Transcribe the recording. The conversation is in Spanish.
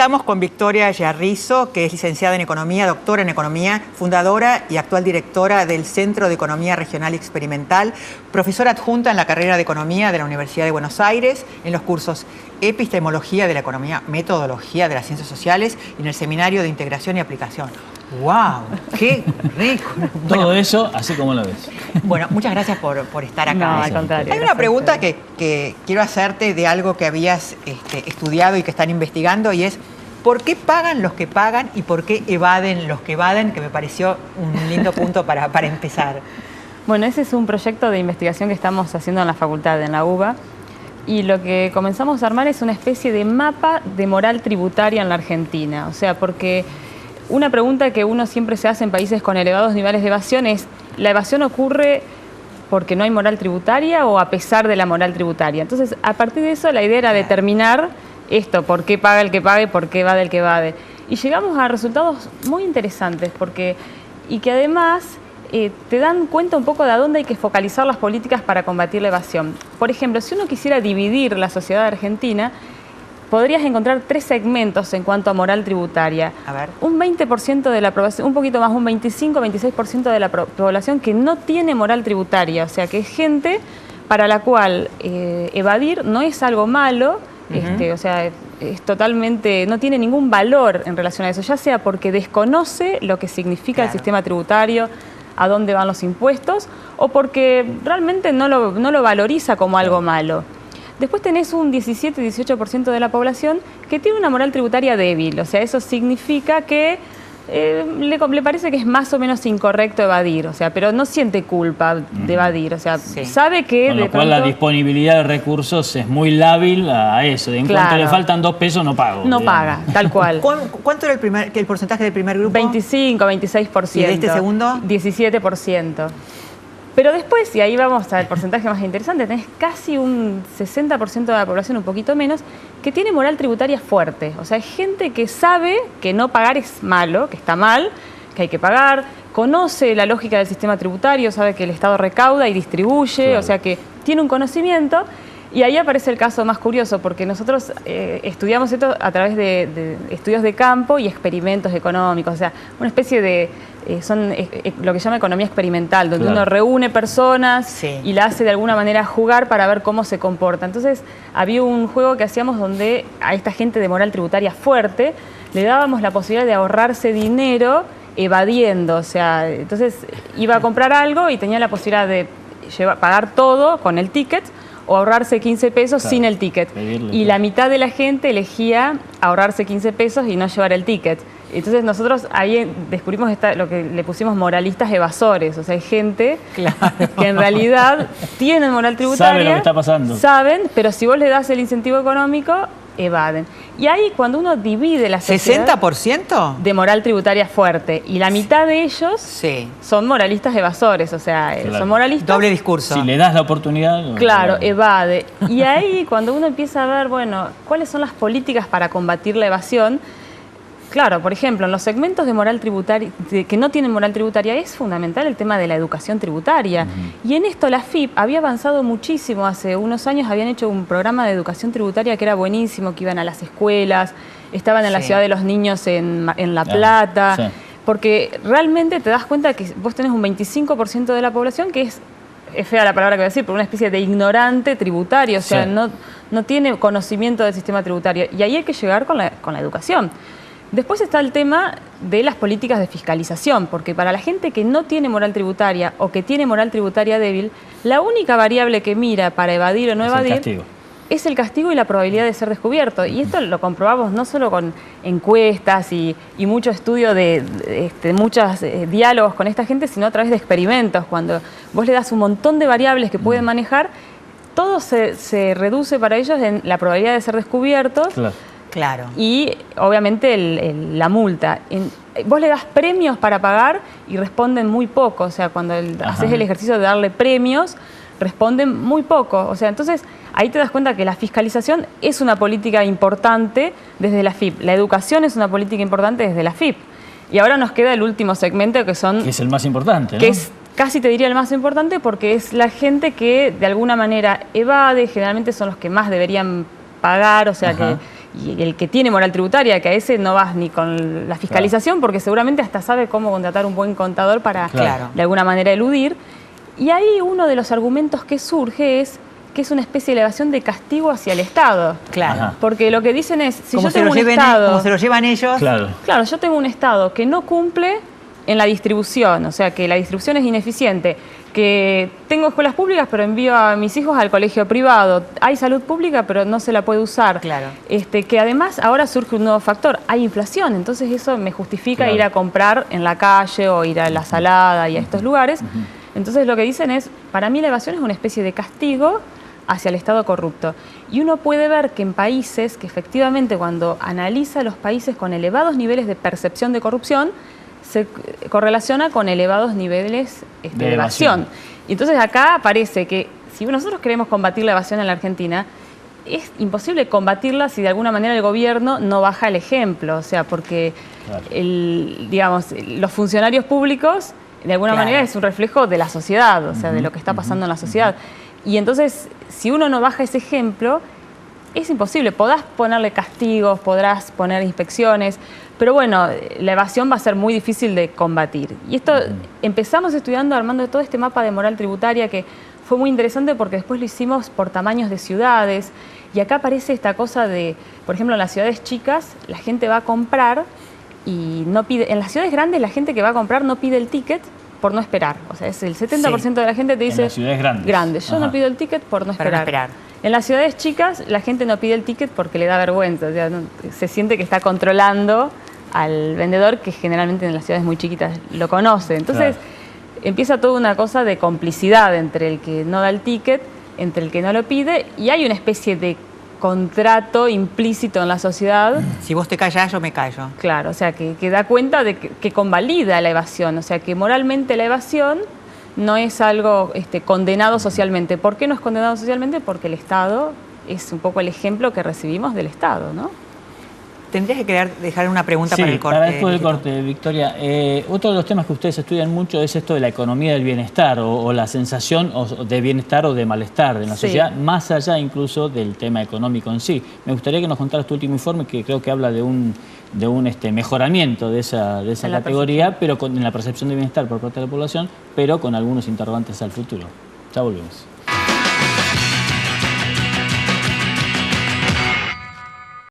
estamos con Victoria Yarrizo, que es licenciada en Economía, doctora en Economía, fundadora y actual directora del Centro de Economía Regional y Experimental, profesora adjunta en la carrera de Economía de la Universidad de Buenos Aires, en los cursos Epistemología de la Economía, Metodología de las Ciencias Sociales y en el Seminario de Integración y Aplicación. ¡Wow! ¡Qué rico! Todo eso, así como lo ves. Bueno, muchas gracias por estar acá. No, al contrario. Hay una pregunta que quiero hacerte de algo que habías estudiado y que están investigando, y es ¿por qué pagan los que pagan y por qué evaden los que evaden? Que me pareció un lindo punto para empezar. Bueno, ese es un proyecto de investigación que estamos haciendo en la facultad, en la UBA, y lo que comenzamos a armar es una especie de mapa de moral tributaria en la Argentina. O sea, porque una pregunta que uno siempre se hace en países con elevados niveles de evasión es, ¿la evasión ocurre porque no hay moral tributaria o a pesar de la moral tributaria? Entonces, a partir de eso, la idea era determinar esto, por qué paga el que pague, por qué evade el que evade. Y llegamos a resultados muy interesantes, y que además te dan cuenta un poco de a dónde hay que focalizar las políticas para combatir la evasión. Por ejemplo, si uno quisiera dividir la sociedad argentina, podrías encontrar 3 segmentos en cuanto a moral tributaria. A ver. Un 20% de la población, un poquito más, un 25-26% de la población que no tiene moral tributaria, o sea, que es gente para la cual evadir no es algo malo, o sea, es totalmente, no tiene ningún valor en relación a eso, ya sea porque desconoce lo que significa el sistema tributario, a dónde van los impuestos, o porque realmente no lo valoriza como algo malo. Después tenés un 17-18% de la población que tiene una moral tributaria débil, o sea, eso significa que le parece que es más o menos incorrecto evadir, o sea, pero no siente culpa de evadir, o sea, sabe que con lo cual la disponibilidad de recursos es muy lábil a eso, en cuanto le faltan 2 pesos no pago. No paga, tal cual. ¿Cuánto era el porcentaje del primer grupo? 25-26%. ¿Y de este segundo? 17%. Pero después, y ahí vamos al porcentaje más interesante, tenés casi un 60% de la población, un poquito menos, que tiene moral tributaria fuerte. O sea, hay gente que sabe que no pagar es malo, que está mal, que hay que pagar, conoce la lógica del sistema tributario, sabe que el Estado recauda y distribuye, o sea que tiene un conocimiento. Y ahí aparece el caso más curioso, porque nosotros estudiamos esto a través de estudios de campo y experimentos económicos, o sea, una especie de, lo que se llama economía experimental, donde uno reúne personas y la hace de alguna manera jugar para ver cómo se comporta. Entonces, había un juego que hacíamos donde a esta gente de moral tributaria fuerte le dábamos la posibilidad de ahorrarse dinero evadiendo, o sea, entonces iba a comprar algo y tenía la posibilidad de pagar todo con el ticket, o ahorrarse 15 pesos sin el ticket. Y la mitad de la gente elegía ahorrarse 15 pesos y no llevar el ticket. Entonces nosotros ahí descubrimos lo que le pusimos moralistas evasores. O sea, hay gente que en realidad tienen moral tributaria. Saben lo que está pasando. Saben, pero si vos le das el incentivo económico, evaden. Y ahí cuando uno divide la sociedad... ¿60%? De moral tributaria fuerte. Y la mitad de ellos son moralistas evasores. O sea, son moralistas... Doble discurso. Si le das la oportunidad... Claro, evade. Y ahí cuando uno empieza a ver, bueno, cuáles son las políticas para combatir la evasión... Claro, por ejemplo, en los segmentos de moral tributaria que no tienen moral tributaria es fundamental el tema de la educación tributaria. Y en esto la FIP había avanzado muchísimo. Hace unos años habían hecho un programa de educación tributaria que era buenísimo, que iban a las escuelas, estaban en la ciudad de los niños en La Plata, porque realmente te das cuenta que vos tenés un 25% de la población que es fea la palabra que voy a decir, pero una especie de ignorante tributario, o sea, no tiene conocimiento del sistema tributario. Y ahí hay que llegar con la educación. Después está el tema de las políticas de fiscalización, porque para la gente que no tiene moral tributaria o que tiene moral tributaria débil, la única variable que mira para evadir o no evadir es el castigo y la probabilidad de ser descubierto. Y esto lo comprobamos no solo con encuestas y mucho estudio de muchos diálogos con esta gente, sino a través de experimentos. Cuando vos le das un montón de variables que pueden manejar, todo se reduce para ellos en la probabilidad de ser descubiertos. Claro. Y obviamente la multa. Vos le das premios para pagar y responden muy poco. O sea, cuando haces el ejercicio de darle premios, responden muy poco. O sea, entonces ahí te das cuenta que la fiscalización es una política importante desde la FIP. La educación es una política importante desde la FIP. Y ahora nos queda el último segmento que es el más importante, ¿no? Que es casi te diría el más importante porque es la gente que de alguna manera evade, generalmente son los que más deberían pagar, o sea, Y el que tiene moral tributaria, que a ese no vas ni con la fiscalización, porque seguramente hasta sabe cómo contratar un buen contador para de alguna manera eludir. Y ahí uno de los argumentos que surge es que es una especie de elevación de castigo hacia el Estado. Claro. Porque lo que dicen es, si como yo tengo un Estado... Como se lo llevan ellos. Claro, yo tengo un Estado que no cumple en la distribución, o sea, que la distribución es ineficiente, que tengo escuelas públicas pero envío a mis hijos al colegio privado, hay salud pública pero no se la puede usar, que además ahora surge un nuevo factor, hay inflación, entonces eso me justifica ir a comprar en la calle o ir a la Salada y a estos lugares. Entonces lo que dicen es, para mí la evasión es una especie de castigo hacia el Estado corrupto. Y uno puede ver que en países que efectivamente cuando analiza los países con elevados niveles de percepción de corrupción, se correlaciona con elevados niveles de evasión. Y entonces acá parece que si nosotros queremos combatir la evasión en la Argentina, es imposible combatirla si de alguna manera el gobierno no baja el ejemplo. O sea, porque los funcionarios públicos de alguna manera es un reflejo de la sociedad, o sea, de lo que está pasando en la sociedad. Y entonces, si uno no baja ese ejemplo, es imposible. Podrás ponerle castigos, podrás poner inspecciones, pero bueno, la evasión va a ser muy difícil de combatir. Y esto empezamos estudiando, armando todo este mapa de moral tributaria que fue muy interesante porque después lo hicimos por tamaños de ciudades. Y acá aparece esta cosa de, por ejemplo, en las ciudades chicas, la gente va a comprar y no pide. En las ciudades grandes, la gente que va a comprar no pide el ticket por no esperar. O sea, es el 70% de la gente te dice... En las ciudades grandes. Yo no pido el ticket por no esperar. En las ciudades chicas, la gente no pide el ticket porque le da vergüenza. O sea, se siente que está controlando al vendedor, que generalmente en las ciudades muy chiquitas lo conoce. Entonces, empieza toda una cosa de complicidad entre el que no da el ticket, entre el que no lo pide, y hay una especie de contrato implícito en la sociedad. Si vos te callás, yo me callo. Claro, o sea, que da cuenta de que convalida la evasión. O sea, que moralmente la evasión no es algo condenado socialmente. ¿Por qué no es condenado socialmente? Porque el Estado es un poco el ejemplo que recibimos del Estado, ¿no? Tendrías que dejar una pregunta para el corte. Para después del corte, Victoria. Otro de los temas que ustedes estudian mucho es esto de la economía del bienestar o la sensación de bienestar o de malestar en la sociedad, más allá incluso del tema económico en sí. Me gustaría que nos contaras tu último informe, que creo que habla de un mejoramiento de esa categoría, pero en la percepción de bienestar por parte de la población, pero con algunos interrogantes al futuro. Ya volvemos.